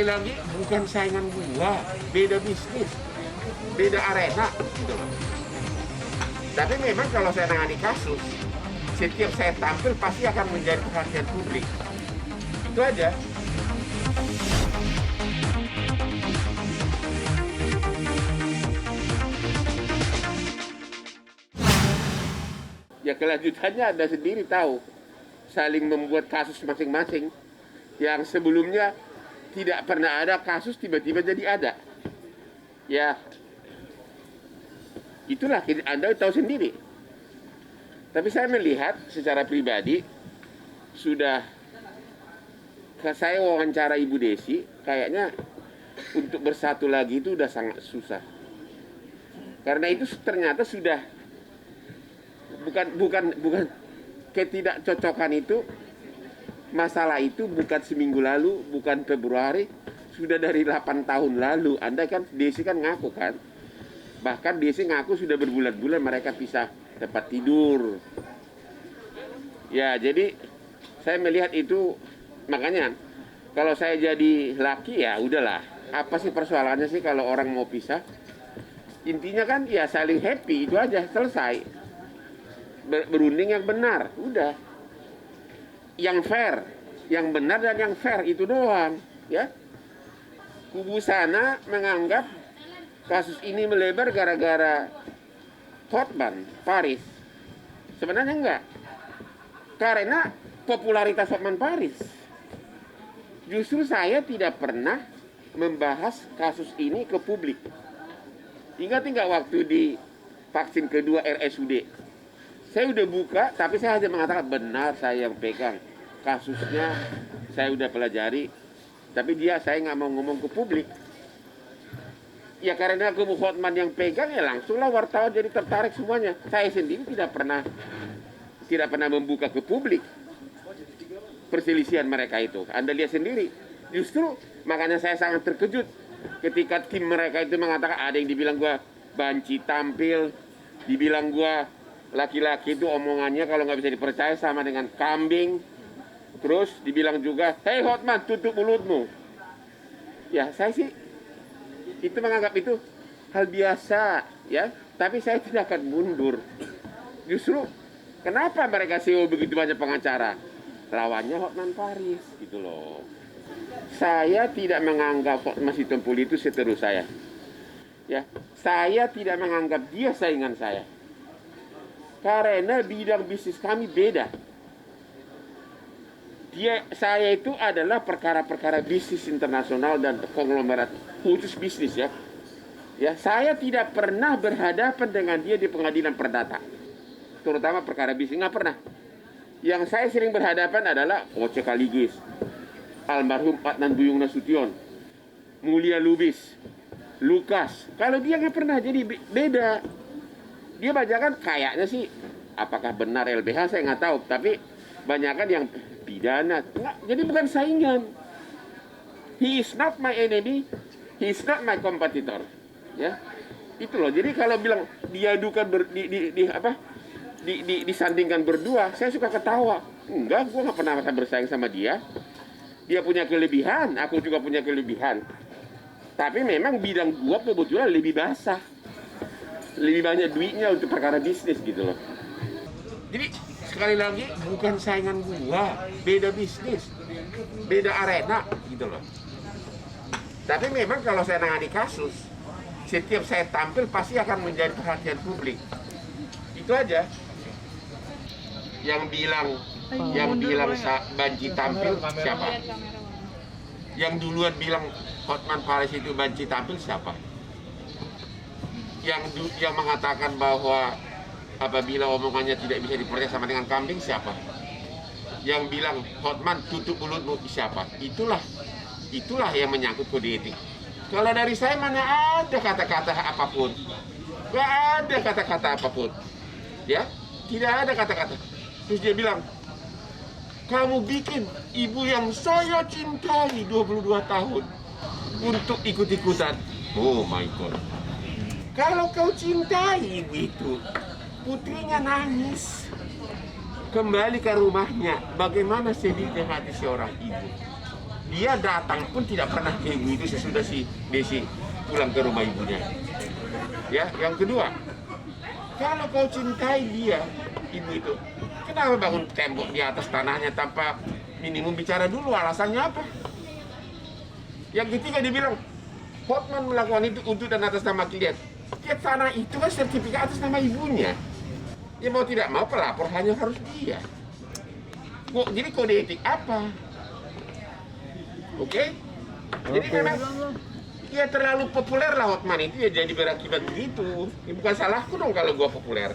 sekali lagi bukan saingan gua, beda bisnis, beda arena gitu loh. Tapi memang kalau saya nangani kasus, setiap saya tampil pasti akan menjadi perhatian publik. Itu aja. Ya kelanjutannya Anda sendiri tahu, saling membuat kasus masing-masing yang sebelumnya tidak pernah ada kasus tiba-tiba jadi ada. Ya, itulah Anda tahu sendiri. Tapi saya melihat secara pribadi sudah saya wawancara Ibu Desi, kayaknya untuk bersatu lagi itu udah sangat susah. Karena itu ternyata sudah bukan ketidakcocokan itu, masalah itu bukan seminggu lalu, bukan Februari, sudah dari 8 tahun lalu. Anda kan, Desi kan ngaku kan, bahkan Desi ngaku sudah berbulan-bulan mereka pisah tempat tidur. Ya jadi saya melihat itu, makanya kalau saya jadi laki ya udahlah, apa sih persoalannya sih kalau orang mau pisah? Intinya kan ya saling happy, itu aja, selesai. Berunding yang benar, udah, yang fair, yang benar dan yang fair, itu doang ya. Kubu sana menganggap kasus ini melebar gara-gara Hotman Paris. Sebenarnya enggak, karena popularitas Hotman Paris. Justru saya tidak pernah membahas kasus ini ke publik. Ingat nggak waktu di vaksin kedua RSUD? Saya udah buka, tapi saya hanya mengatakan benar saya yang pegang. Kasusnya saya udah pelajari, tapi saya nggak mau ngomong ke publik. Ya karena kubu Hotman yang pegang, ya langsunglah wartawan jadi tertarik semuanya. Saya sendiri tidak pernah membuka ke publik perselisihan mereka itu. Anda lihat sendiri. Justru makanya saya sangat terkejut ketika tim mereka itu mengatakan, ada yang dibilang gua banci tampil, dibilang gua laki-laki itu omongannya kalau nggak bisa dipercaya sama dengan kambing. Terus dibilang juga, hei Hotman, tutup mulutmu. Ya saya sih itu menganggap itu hal biasa ya. Tapi saya tidak akan mundur. Justru kenapa mereka CEO begitu banyak pengacara? Lawannya Hotman Paris gitu loh. Saya tidak menganggap Hotman Sitompul itu seterus saya. Ya, saya tidak menganggap dia saingan saya. Karena bidang bisnis kami beda. Saya itu adalah perkara-perkara bisnis internasional dan konglomerat khusus bisnis ya. Ya, saya tidak pernah berhadapan dengan dia di pengadilan perdata. Terutama perkara bisnis, nggak pernah. Yang saya sering berhadapan adalah Oce Kaligis, almarhum Adnan Duyung Nasution, Mulia Lubis, Lukas. Kalau dia nggak pernah, jadi beda. Dia bacakan kayaknya sih, apakah benar LBH saya nggak tahu, tapi banyakan yang pidana. Nggak, jadi bukan saingan. He is not my enemy, he is not my competitor. Ya, itu loh. Jadi kalau bilang diadukan disandingkan berdua, saya suka ketawa. Enggak, gue nggak pernah merasa bersaing sama dia. Dia punya kelebihan, aku juga punya kelebihan. Tapi memang bidang gua kebetulan lebih basah, lebih banyak duitnya untuk perkara bisnis gitu loh. Jadi sekali lagi bukan saingan gua, beda bisnis, beda arena gitu loh. Tapi memang kalau saya nangani kasus, setiap saya tampil pasti akan menjadi perhatian publik. Itu aja. Yang bilang banci tampil siapa? Yang duluan bilang Hotman Paris itu banci tampil siapa? Yang mengatakan bahwa apabila omongannya tidak bisa dipercaya sama dengan kambing siapa? Yang bilang Hotman tutup mulutmu siapa? Itulah yang menyangkut kode etik. Kalau dari saya mana ada kata-kata apapun, nggak ada kata-kata apapun, ya tidak ada kata-kata. Terus dia bilang, kamu bikin ibu yang saya cintai 22 tahun untuk ikut-ikutan. Oh my God. Kalau kau cintai ibu itu, putrinya nangis, kembali ke rumahnya. Bagaimana sedihnya hati seorang ibu. dia datang pun tidak pernah ke ibu itu sesudah si Desi pulang ke rumah ibunya. Ya, yang kedua, kalau kau cintai dia, ibu itu, kenapa bangun tembok di atas tanahnya tanpa minimum bicara dulu alasannya apa? Yang ketiga dia bilang, Hotman melakukan itu untuk dan atas nama klien. Ya tanah itu kan sertifikat atas nama ibunya. Ya mau tidak mau pelapor hanya harus dia. Jadi kode etik apa? Oke? Jadi memang ya terlalu populer lah Hotman itu ya jadi berakibat begitu. Ya, bukan salahku dong kalau gua populer.